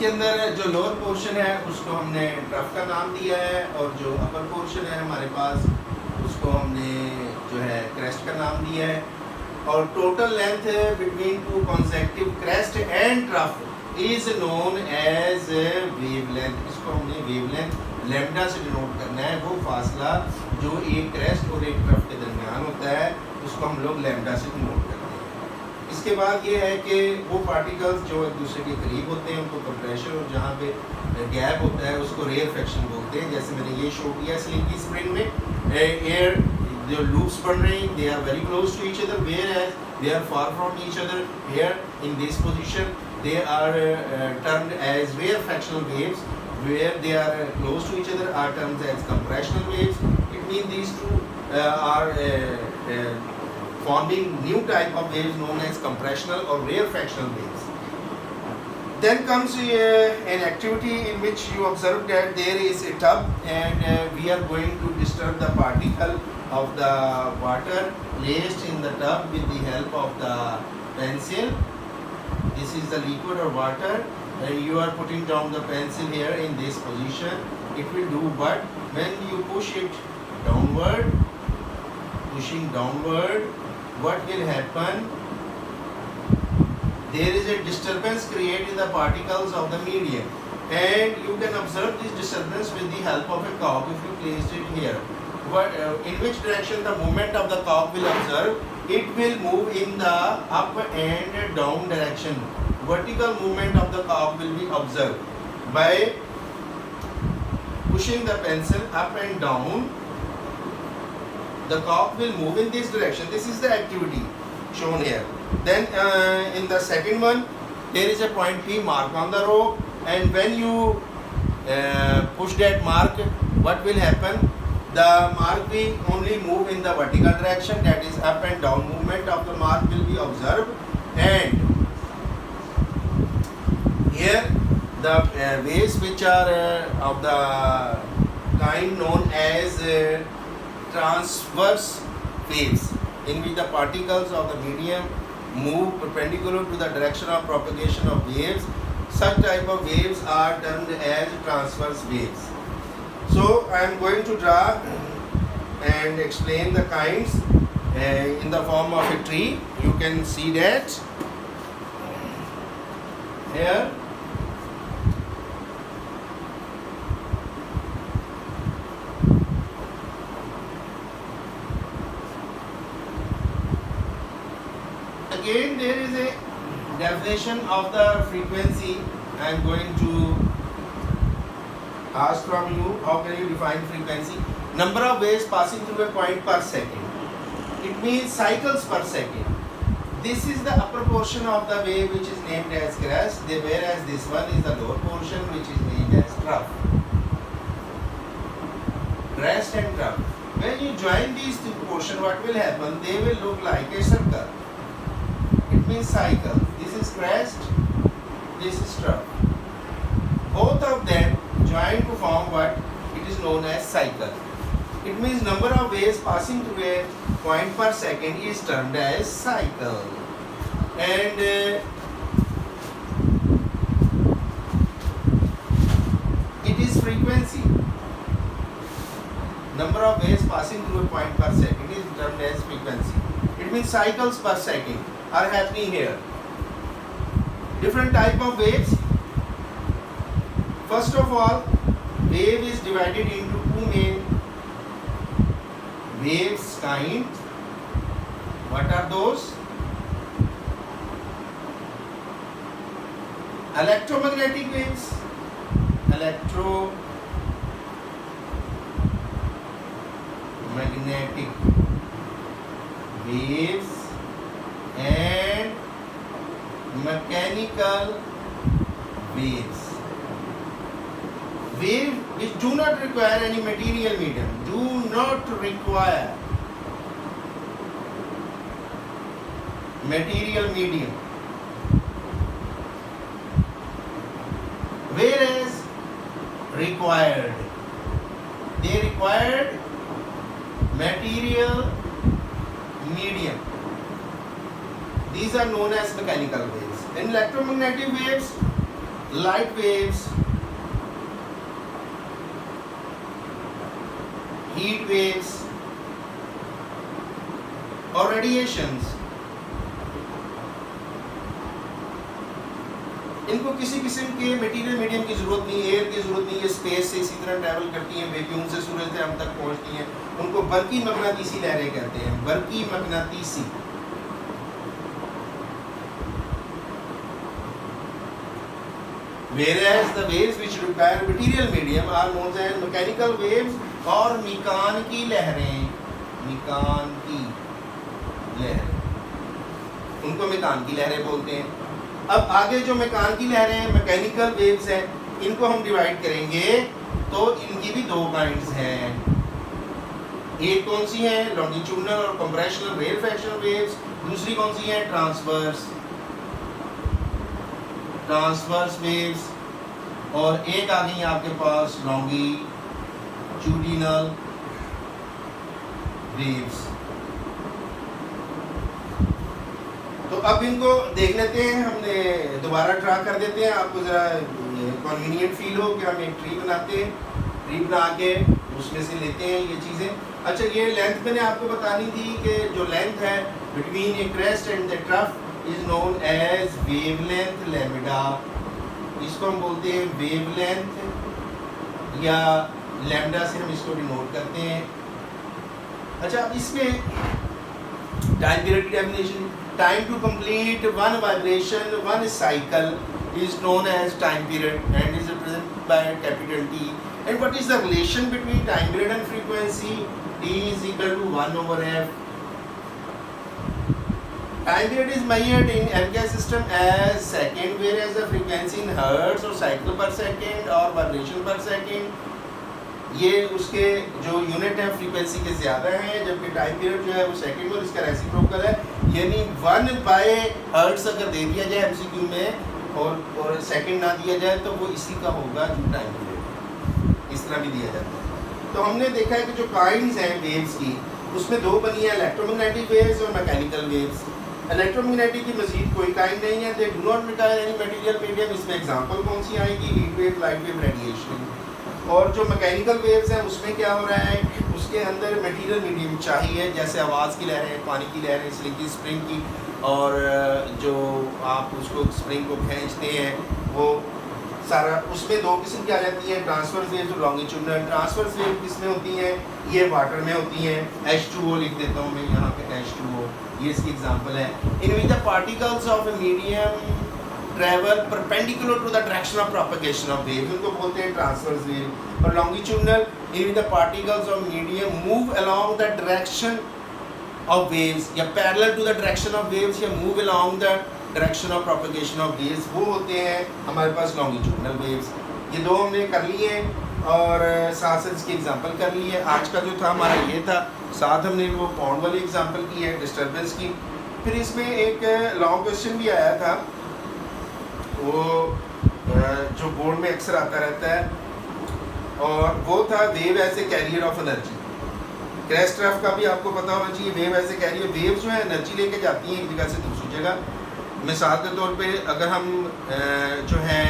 इसके अंदर जो लोअर पोर्शन है उसको हमने ट्रफ का नाम दिया है और जो अपर पोर्शन है हमारे पास उसको हमने जो है क्रेस्ट का नाम दिया है। और total length between two consecutive crest and trough is known as wavelength. इसको हमने वेव लेंथ लैम्डा से डिनोट करना है। वो फासला जो एक क्रेस्ट और एक ट्रफ के दरमियान होता है उसको हम लोग लैम्डा से डिनोट करते हैं। इसके बाद ये है कि वो पार्टिकल्स जो एक दूसरे के करीब होते हैं उनको कंप्रेशन और जहाँ पे गैप होता है उसको रेयर फ्रैक्शन बोलते हैं। जैसे मैंने ये शो किया स्लिंकी स्प्रिंग में एयर जो लूप्स बन रहे हैं they are very close to each other whereas they are far from each other. Here in this position they are termed as rare fractional waves, where they are close to each other are termed as compressional waves. It means these two are forming new type of waves known as compressional or rare fractional waves. Then comes an activity in which you observe that there is a tub and we are going to disturb the particle of the water placed in the tub with the help of the pencil. This is the liquid or water. You are putting down the pencil here in this position. It will do, but when you push it downward, pushing downward, what will happen? There is a disturbance created in the particles of the medium, and you can observe this disturbance with the help of a cock if you place it here. But in which direction the movement of the cock will observe? It will move in the up and down direction. Vertical movement of the cock will be observed by pushing the pencil up and down. The cock will move in this direction. This is the activity shown here. Then in the second one there is a point P mark on the rope, and when you push that mark, what will happen? The mark will only move in the vertical direction, that is up and down movement of the mark will be observed. And here the waves which are of the kind known as transverse waves, in which the particles of the medium move perpendicular to the direction of propagation of waves. Such type of waves are termed as transverse waves. So I am going to draw and explain the kinds in the form of a tree. You can see that here. Again there is a definition of the frequency. I am going to ask from you, how can you define frequency? Number of waves passing through a point per second. It means cycles per second. This is the upper portion of the wave which is named as crest, whereas this one is the lower portion which is named as trough. Crest and trough. When you join these two portions, what will happen? They will look like a circle. It means cycle. This is crest, this is trough. Both of them join to form what it is known as cycle. It means number of waves passing through a point per second is termed as cycle. And it is frequency. Number of waves passing through a point per second is termed as frequency. It means cycles per second are happening here. Different type of waves. First of all, wave is divided into two main waves kind. What are those? Electromagnetic waves. Electromagnetic waves and mechanical waves. Waves which do not require any material medium, do not require material medium, whereas required, they required material medium. These are known as mechanical waves. In electromagnetic waves, light waves, heat waves और radiations, इनको किसी किस्म के material medium की ज़रूरत नहीं, air की ज़रूरत नहीं, ये स्पेस से इसी तरह ट्रैवल करती हैं, वैक्यूम से सूरज से हम तक पहुंचती हैं। उनको बरकी मकनातीसी लहरें कहते हैं, बरकी मकनातीसी। Whereas the waves which require material medium are known as mechanical waves और मीकान की लहरें, मीकान की लहरें, उनको मीकान की लहरें बोलते हैं। अब आगे जो मीकान की लहरें हैं, मैकेनिकल वेव्स हैं, इनको हम डिवाइड करेंगे तो इनकी भी दो काइंड्स हैं। एक कौन सी है, लॉन्गिट्यूडनल और कंप्रेशनल रेयरफैक्शनल वेव्स, दूसरी कौन सी है, ट्रांसवर्स वेव्स, और एक आ गई आपके पास लॉन्गिट्यूडिनल वेव्स। तो अब इनको देख लेते हैं, हमने दोबारा ड्रा कर देते हैं, आपको ज़रा कन्वीनियंट फील हो कि हम एक ट्री बनाते हैं, ट्री बना के उसमें से लेते हैं ये चीज़ें। अच्छा, ये लेंथ मैंने आपको बतानी थी कि जो लेंथ है between a crest and the trough is known as wavelength lambda. इसको हम बोलते हैं वेवलेंथ या लैम्डा से हम इसको डिनोट करते हैं। अच्छा, अब इसमें टाइम पीरियड की definition, time to complete one vibration, one cycle is known as time period and is represented by capital T. And what is the relation between time period and frequency? T is equal to 1 over f. Time period is measured in MK system as second, whereas the frequency in hertz or cycle per second or vibration per second, ये उसके जो unit है frequency के ज़्यादा हैं, जबकि time period जो है वो सेकंड और इसका रेसिप्रोकल है। यानी 1/हर्ट्ज़ अगर दे दिया जाए एमसीक्यू में और सेकंड ना दिया जाए तो वो इसी का होगा जो टाइम पीरियड, इस तरह भी दिया जाता है। तो हमने देखा है कि जो काइंड्स हैं वेव्स की, उसमें दो बनी है, इलेक्ट्रोमैग्नेटिक वेव्स और मैकेनिकल वेव्स। इलेक्ट्रोमैग्नेटिक की मजीद कोई काइंड नहीं है, they do not require any material medium. इसमें एग्जांपल कौन सी आएगी, heat wave, light wave, radiation. और जो मैकेनिकल वेव्स हैं उसमें क्या हो रहा है, उसके अंदर मटेरियल मीडियम चाहिए, जैसे आवाज़ की लहरें, पानी की लहरें, स्लिंग की, स्प्रिंग की, और जो आप उसको स्प्रिंग को खींचते हैं वो सारा, उसमें दो किस्म की आ जाती हैं, ट्रांसवर्स वेव्स और लॉन्गिट्यूडनल। ट्रांसवर्स वेव किस में होती हैं, ये वाटर में होती हैं, H2O लिख देता हूँ मैं यहाँ पे, H2O ये इसकी एग्जांपल है। In which the particles of a medium travel perpendicular to the direction of propagation of waves, उनको बोलते हैं ट्रांसवर्स वेव। और longitudinal, in the particles of medium move along the direction of waves या parallel to the direction of waves या move along the direction of propagation of waves, वो होते हैं हमारे पास लॉन्गिट्यूडनल वेव्स। ये दो हमने कर लिए और साथ साथ इसकी एग्जांपल कर ली है। आज का जो था हमारा ये था, साथ हमने वो पाउंड वाली एग्जांपल की है डिस्टर्बेंस की। फिर इसमें एक लॉन्ग क्वेश्चन भी आया था, वो जो बोर्ड में अक्सर आता रहता है, और वो था wave as a carrier of energy. Crest trough का भी आपको पता होना चाहिए, wave as a carrier, wave जो है एनर्जी लेके जाती हैं एक जगह से दूसरी जगह। मिसाल के तौर पे अगर हम जो है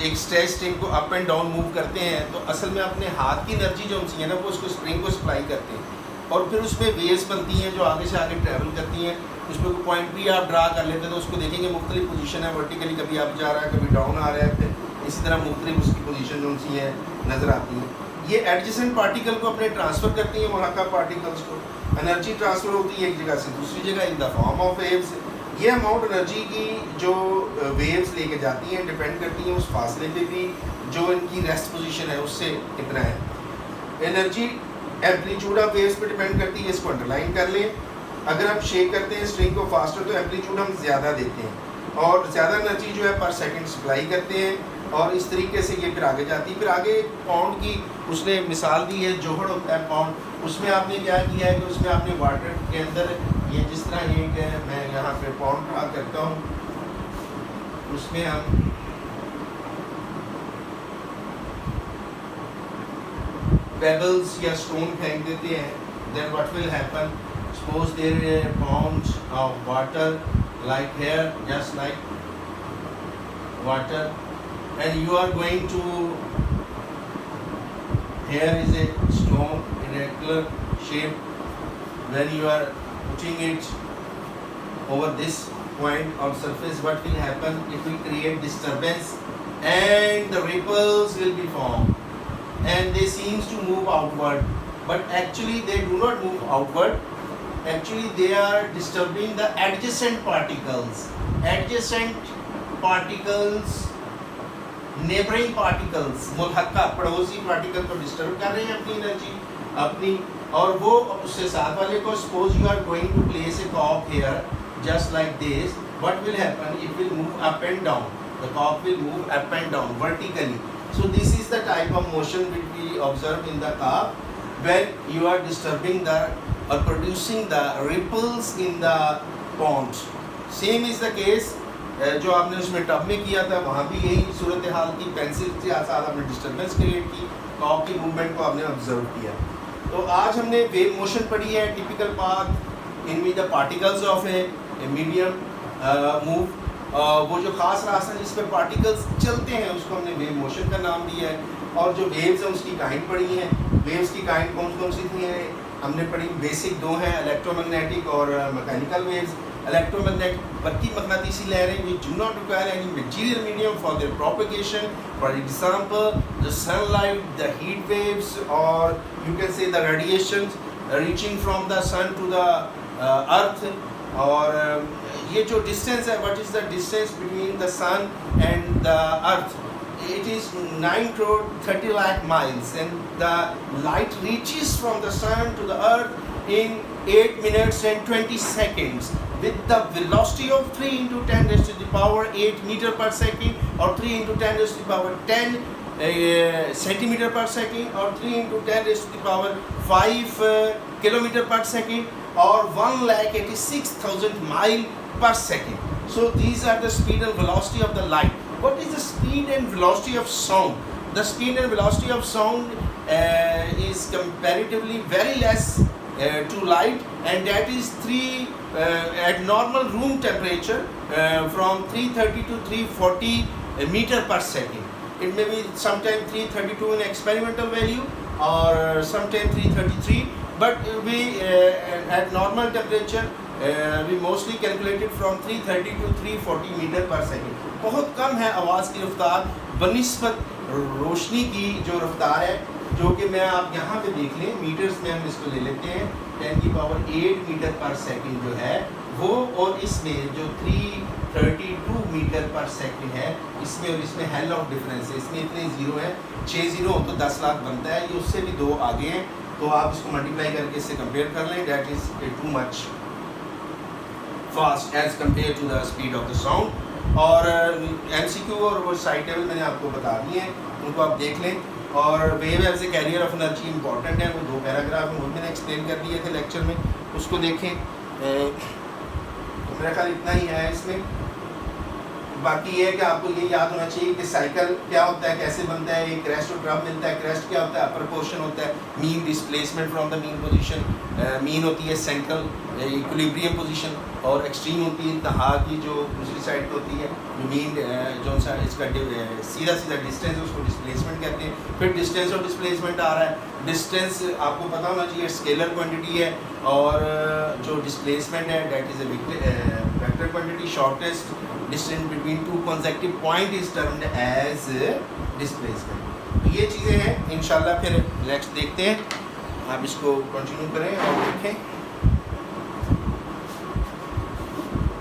एक स्ट्रेच स्ट्रिंग को अप एंड डाउन मूव करते हैं तो असल में अपने हाथ की एनर्जी जो हमसे है ना वो उसको स्प्रिंग को सप्लाई करते हैं, और फिर उसमें वेव्स बनती हैं जो आगे से आगे ट्रैवल करती हैं। उसमें कोई पॉइंट भी आप ड्रा कर लेते हैं तो उसको देखेंगे मुख्तलिफ पोजीशन है, वर्टिकली कभी अप जा रहा है, कभी डाउन आ रहा है, फिर इसी तरह मुख्तलिफ उसकी पोजीशन जो सी है नज़र आती है। ये एडजेसेंट पार्टिकल को अपने ट्रांसफ़र करती है वहाँ का पार्टिकल्स को, एनर्जी ट्रांसफ़र होती है एक जगह से दूसरी जगह in the form of waves. ये अमाउंट एनर्जी की जो वेव्स लेके जाती हैं डिपेंड करती हैं उस फासले पे भी जो इनकी रेस्ट पोजीशन है उससे कितना है। एनर्जी एम्पलीट्यूड ऑफ वेव्स पे डिपेंड करती है, इसको अंडरलाइन कर लें। अगर हम शेक करते हैं स्ट्रिंग को फास्टर तो एम्पलीट्यूड हम ज़्यादा देते हैं और ज़्यादा एनर्जी जो है पर सेकंड सप्लाई करते हैं, और इस तरीके से ये फिर आगे जाती है। फिर आगे पाउंड की उसने मिसाल दी है, जोहड़ होता है पाउंड, उसमें आपने क्या किया है कि उसमें आपने वाटर के अंदर ये जिस तरह एक है, मैं यहाँ पे पाउंड ड्रा करता हूँ, उसमें हम पेबल्स या स्टोन फेंक देते हैं, then what will happen? Suppose there is a pound of water like here, just like water, and you are going to, here is a stone irregular shape. When you are putting it over this point of surface, what will happen? It will create disturbance and the ripples will be formed, and they seems to move outward, but actually they do not move outward. Actually they are disturbing the adjacent particles, neighboring particles, मुल्हक्का पड़ोसी particle को disturb कर रहे हैं अपनी energy अपनी, और वो उससे साथ वाले को, suppose you are going to place a cock here just like this, what will happen? It will move up and down. The cock will move up and down vertically. So this is the type of motion which we observe in the cock when you are disturbing the or producing the ripples in the pond. Same is the case जो आपने उसमें tub में किया था, वहाँ भी यही सूरत हाल की, पेंसिल के साथ आपने डिस्टर्बेंस क्रिएट की, कॉक की मूवमेंट को आपने ऑब्जर्व किया। तो आज हमने वेव मोशन पढ़ी है, typical path in the particles of a medium move, वो जो खास रास्ता है जिस पर पार्टिकल्स चलते हैं उसको हमने वेव मोशन का नाम दिया है। और जो वेव्स हैं उसकी काइंड पढ़ी हैं। वेव्स की काइंड कौन कौन सी थी हैं हमने पढ़ी, बेसिक दो हैं, इलेक्ट्रोमैग्नेटिक और मैकेनिकल वेव्स। इलेक्ट्रोमैग्नेटिक बल्कि मगनातीसी लहरें which do not require any material medium for their propagation, for example the sunlight, the heat waves, or you can say the radiations reaching from the sun to the earth, और ये जो distance है, what is the distance between the sun and the earth? It is 9 crore 30 lakh miles, and the light reaches from the sun to the earth in 8 minutes and 20 seconds with the velocity of 3 into 10 raised to the power 8 meter per second, or 3 into 10 raised to the power 10 centimeter per second, or 3 into 10 raised to the power 5 kilometer per second, or 1,86,000 mile per second. So these are the speed and velocity of the light. What is the speed and velocity of sound? The speed and velocity of sound is comparatively very less to light, and that is at normal room temperature from 330 to 340 meter per second. It may be sometime 332 in experimental value or sometime 333, but we at normal temperature we mostly calculated from 330 to 340 meter per second. बहुत कम है आवाज़ की रफ्तार बनिस्बत रोशनी की जो रफ्तार है, जो कि मैं आप यहाँ पे देख लें मीटर्स में हम इसको ले लेते हैं 10 की पावर 8 मीटर पर सेकंड जो है वो, और इसमें जो 332 मीटर पर सेकंड है इसमें और इसमें हेल ऑफ डिफरेंस है। इसमें इतने ज़ीरो हैं, 6 ज़ीरो हो तो 10 लाख बनता है, ये उससे भी 2 आगे हैं, तो आप इसको मल्टीप्लाई करके इससे कंपेयर कर लें। That is too much fast as compare to the speed of the sound. और MCQ और वो साइड टेबल मैंने आपको बता दिए हैं, उनको आप देख लें। और wave as a carrier of energy important है, वो 2 पैराग्राफ में वो मैंने एक्सप्लेन कर दिए थे लेक्चर में, उसको देखें। तो मेरा ख्याल इतना ही है इसमें। बाकी ये है कि आपको ये याद होना चाहिए कि साइकिल क्या होता है, कैसे बनता है, एक क्रेस्ट और ड्रॉप मिलता है। क्रेस्ट क्या होता है? अपर पोर्शन होता है, mean displacement from the mean position, mean होती है सेंट्रल इक्विलिब्रियम पोजीशन, और एक्सट्रीम होती है इंतहा की जो दूसरी साइड पर होती है, जो मीन जो सा इसका सीधा सीधा डिस्टेंस है उसको डिस्प्लेसमेंट कहते हैं। फिर डिस्टेंस और डिस्प्लेसमेंट आ रहा है। डिस्टेंस आपको पता होना चाहिए स्केलर क्वांटिटी है, और जो डिस्प्लेसमेंट है that is a vector quantity. Shortest distance between 2 consecutive point is termed as displacement। तो ये चीज़ें हैं, इंशाल्लाह फिर नेक्स्ट देखते हैं, आप इसको कंटिन्यू करें और देखें।